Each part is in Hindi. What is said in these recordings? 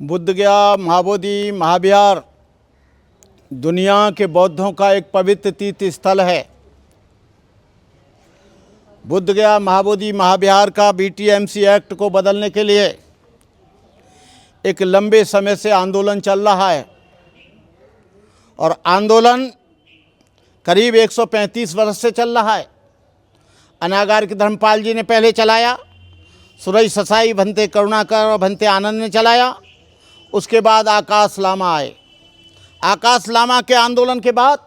बुद्ध गया महाबोधि महाविहार दुनिया के बौद्धों का एक पवित्र तीर्थ स्थल है। बुद्ध गया महाबोधि महाविहार का बीटीएमसी एक्ट को बदलने के लिए एक लंबे समय से आंदोलन चल रहा है और आंदोलन करीब 135 वर्ष से चल रहा है। अनागार के धर्मपाल जी ने पहले चलाया, सुरई ससाई भंते करुणाकर और भंते आनंद ने चलाया। उसके बाद आकाश लामा आए। आकाश लामा के आंदोलन के बाद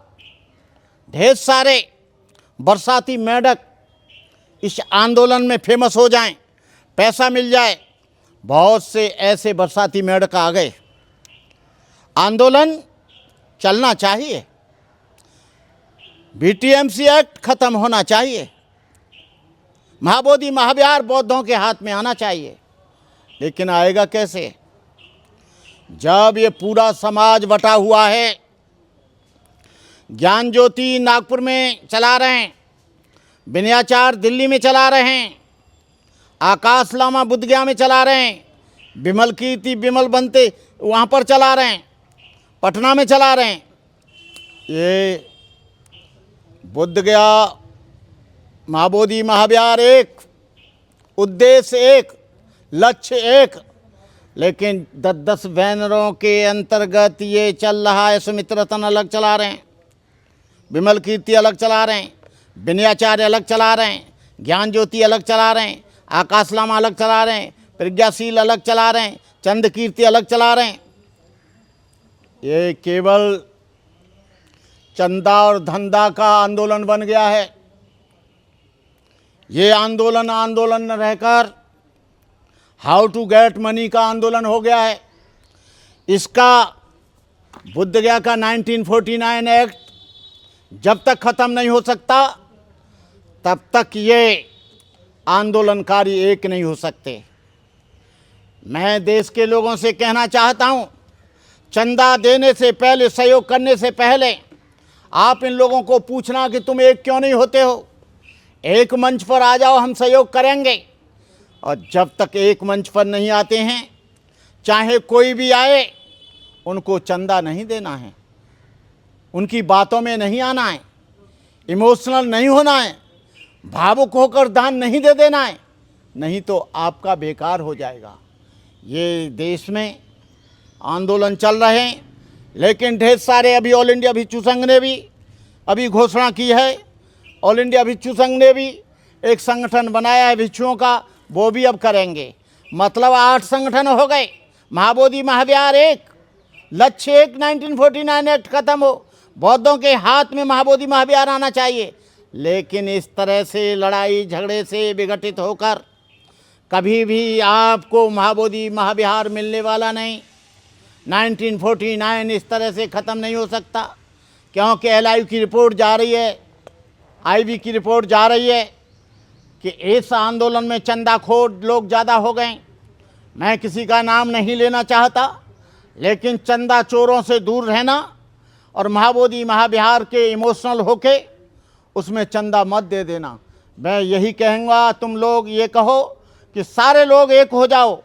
ढेर सारे बरसाती मेंढक इस आंदोलन में फेमस हो जाएं, पैसा मिल जाए, बहुत से ऐसे बरसाती मेंढक आ गए। आंदोलन चलना चाहिए, बीटीएमसी एक्ट खत्म होना चाहिए, महाबोधि महाविहार बौद्धों के हाथ में आना चाहिए। लेकिन आएगा कैसे जब ये पूरा समाज बटा हुआ है। ज्ञान ज्योति नागपुर में चला रहे हैं, विनयाचार दिल्ली में चला रहे हैं, आकाश लामा बुद्ध गया में चला रहे हैं, विमल कीर्ति विमल बनते वहाँ पर चला रहे हैं, पटना में चला रहे हैं। ये बुद्ध गया महाबोधि महाविहार एक, उद्देश्य एक, लक्ष्य एक, लेकिन 10-10 बैनरों के अंतर्गत ये चल रहा है। सुमित्र रतन अलग चला रहे हैं, विमल कीर्ति अलग चला रहे हैं, विनयाचार्य अलग चला रहे हैं, ज्ञान ज्योति अलग चला रहे हैं, आकाश लामा अलग चला रहे हैं, प्रज्ञाशील अलग चला रहे हैं, चंद कीर्ति अलग चला रहे हैं। ये केवल चंदा और धंधा का आंदोलन बन गया है। ये आंदोलन न रहकर हाउ टू गेट मनी का आंदोलन हो गया है। इसका बुद्ध गया का 1949 एक्ट जब तक ख़त्म नहीं हो सकता तब तक ये आंदोलनकारी एक नहीं हो सकते। मैं देश के लोगों से कहना चाहता हूँ, चंदा देने से पहले, सहयोग करने से पहले आप इन लोगों को पूछना कि तुम एक क्यों नहीं होते हो। एक मंच पर आ जाओ, हम सहयोग करेंगे। और जब तक एक मंच पर नहीं आते हैं, चाहे कोई भी आए, उनको चंदा नहीं देना है, उनकी बातों में नहीं आना है, इमोशनल नहीं होना है, भावुक होकर दान नहीं दे देना है, नहीं तो आपका बेकार हो जाएगा। ये देश में आंदोलन चल रहे हैं, लेकिन ढेर सारे अभी ऑल इंडिया भिक्षु संघ ने भी अभी घोषणा की है, ऑल इंडिया भिक्षु संघ ने भी एक संगठन बनाया है भिक्षुओं का, वो भी अब करेंगे। मतलब 8 संगठन हो गए। महाबोधि महाविहार एक, लक्ष्य एक, 1949 एक्ट खत्म हो, बौद्धों के हाथ में महाबोधि महाविहार आना चाहिए। लेकिन इस तरह से लड़ाई झगड़े से विघटित होकर कभी भी आपको महाबोधि महाविहार मिलने वाला नहीं। 1949 इस तरह से ख़त्म नहीं हो सकता, क्योंकि एलआईयू की रिपोर्ट जा रही है, आईवी की रिपोर्ट जा रही है कि इस आंदोलन में चंदाखोर लोग ज़्यादा हो गए। मैं किसी का नाम नहीं लेना चाहता, लेकिन चंदा चोरों से दूर रहना और महाबोधि महाविहार के इमोशनल होके उसमें चंदा मत दे देना। मैं यही कहूँगा, तुम लोग ये कहो कि सारे लोग एक हो जाओ,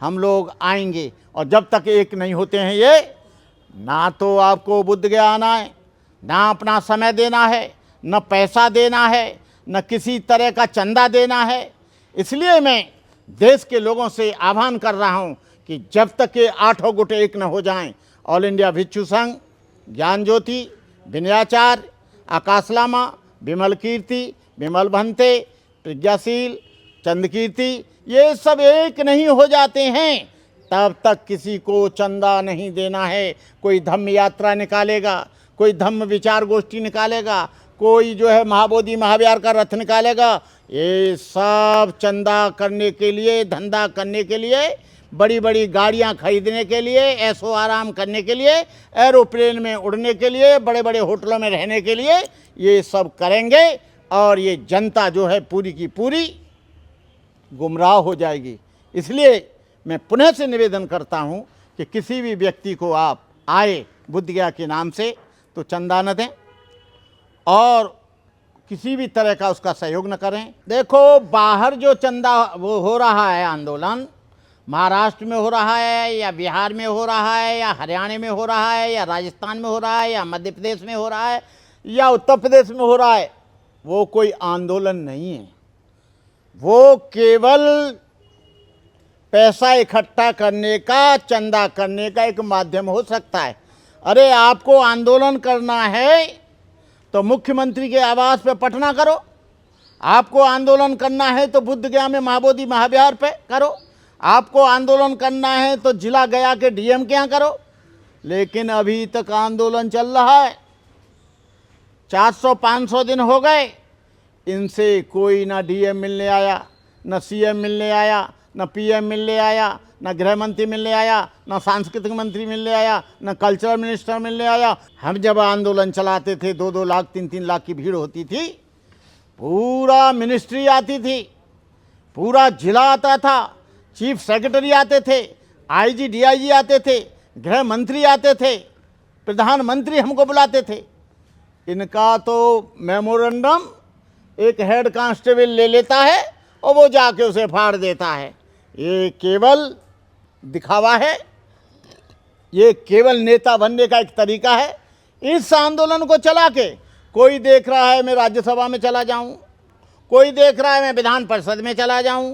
हम लोग आएंगे। और जब तक एक नहीं होते हैं ये, ना तो आपको बुद्ध गया आना है, ना अपना समय देना है, न पैसा देना है, न किसी तरह का चंदा देना है। इसलिए मैं देश के लोगों से आह्वान कर रहा हूं कि जब तक ये 8 गुट एक न हो जाएं, ऑल इंडिया भिक्षु संघ, ज्ञान ज्योति, विनयाचार्य, आकाश लामा, विमल कीर्ति, विमल भंते, प्रज्ञाशील, चंद कीर्ति, ये सब एक नहीं हो जाते हैं, तब तक किसी को चंदा नहीं देना है। कोई धम्म यात्रा निकालेगा, कोई धम्म विचार गोष्ठी निकालेगा, कोई जो है महाबोधि महाविहार का रथ निकालेगा, ये सब चंदा करने के लिए, धंधा करने के लिए, बड़ी बड़ी गाड़ियां खरीदने के लिए, ऐशो आराम करने के लिए, एरोप्लेन में उड़ने के लिए, बड़े बड़े होटलों में रहने के लिए ये सब करेंगे। और ये जनता जो है पूरी की पूरी गुमराह हो जाएगी। इसलिए मैं पुनः से निवेदन करता हूं कि किसी भी व्यक्ति को आप आए बुद्ध गया के नाम से तो चंदा न दें और किसी भी तरह का उसका सहयोग न करें। देखो, बाहर जो चंदा वो हो रहा है आंदोलन, महाराष्ट्र में हो रहा है या बिहार में हो रहा है या हरियाणा में हो रहा है या राजस्थान में हो रहा है या मध्य प्रदेश में हो रहा है या उत्तर प्रदेश में हो रहा है, वो कोई आंदोलन नहीं है। वो केवल पैसा इकट्ठा करने का, चंदा करने का एक माध्यम हो सकता है। अरे आपको आंदोलन करना है तो मुख्यमंत्री के आवास पे पटना करो, आपको आंदोलन करना है तो बुद्ध गया में महाबोधि महाविहार पे करो, आपको आंदोलन करना है तो जिला गया के डीएम के यहाँ करो। लेकिन अभी तक आंदोलन चल रहा है, 400-500 दिन हो गए, इनसे कोई ना डीएम मिलने आया, न सीएम मिलने आया, न पीएम मिलने आया, न गृह मंत्री मिलने आया, न सांस्कृतिक मंत्री मिलने आया, न कल्चरल मिनिस्टर मिलने आया। हम जब आंदोलन चलाते थे 2-2 लाख 3-3 लाख की भीड़ होती थी, पूरा मिनिस्ट्री आती थी, पूरा जिला आता था, चीफ सेक्रेटरी आते थे, आईजी डीआईजी आते थे, गृह मंत्री आते थे, प्रधानमंत्री हमको बुलाते थे। इनका तो मेमोरेंडम एक हेड कांस्टेबल ले लेता है और वो जाके उसे फाड़ देता है। ये केवल दिखावा है, ये केवल नेता बनने का एक तरीका है। इस आंदोलन को चला के कोई देख रहा है मैं राज्यसभा में चला जाऊं, कोई देख रहा है मैं विधान परिषद में चला जाऊं,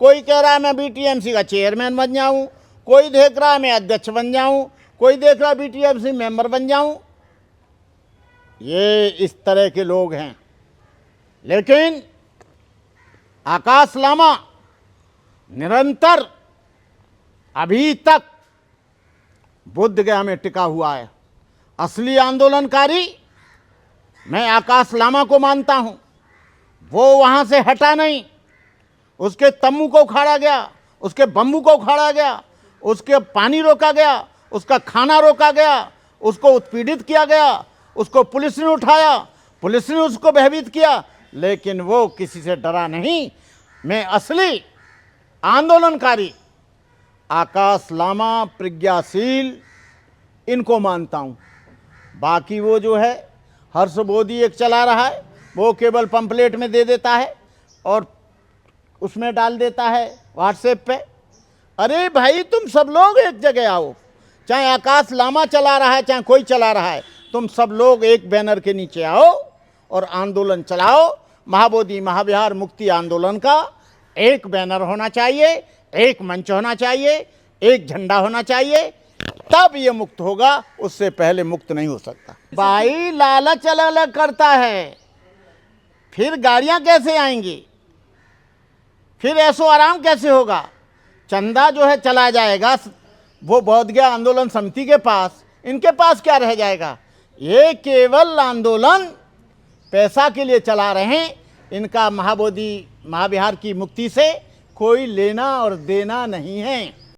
कोई कह रहा है मैं बीटीएमसी का चेयरमैन बन जाऊं, कोई देख रहा है मैं अध्यक्ष बन जाऊं, कोई देख रहा है बीटीएमसी मेंबर बन जाऊं। ये इस तरह के लोग हैं। लेकिन आकाश लामा निरंतर अभी तक बुद्ध गया में टिका हुआ है। असली आंदोलनकारी मैं आकाश लामा को मानता हूं, वो वहां से हटा नहीं। उसके तम्बू को उखाड़ा गया, उसके बम्बू को उखाड़ा गया, उसके पानी रोका गया, उसका खाना रोका गया, उसको उत्पीड़ित किया गया, उसको पुलिस ने उठाया, पुलिस ने उसको भयभीत किया, लेकिन वो किसी से डरा नहीं। मैं असली आंदोलनकारी आकाश लामा, प्रज्ञाशील, इनको मानता हूँ। बाकी वो जो है हर्ष बोधी एक चला रहा है, वो केवल पंपलेट में दे देता है और उसमें डाल देता है व्हाट्सएप पे। अरे भाई तुम सब लोग एक जगह आओ, चाहे आकाश लामा चला रहा है चाहे कोई चला रहा है, तुम सब लोग एक बैनर के नीचे आओ और आंदोलन चलाओ। महाबोधि महाविहार मुक्ति आंदोलन का एक बैनर होना चाहिए, एक मंच होना चाहिए, एक झंडा होना चाहिए, तब ये मुक्त होगा, उससे पहले मुक्त नहीं हो सकता। भाई लालच अलग अलग करता है, फिर गाड़ियां कैसे आएंगी, फिर ऐसो आराम कैसे होगा। चंदा जो है चला जाएगा वो बोध गया आंदोलन समिति के पास, इनके पास क्या रह जाएगा। ये केवल आंदोलन पैसा के लिए चला रहे हैं। इनका महाबोधि महाविहार की मुक्ति से कोई लेना और देना नहीं है।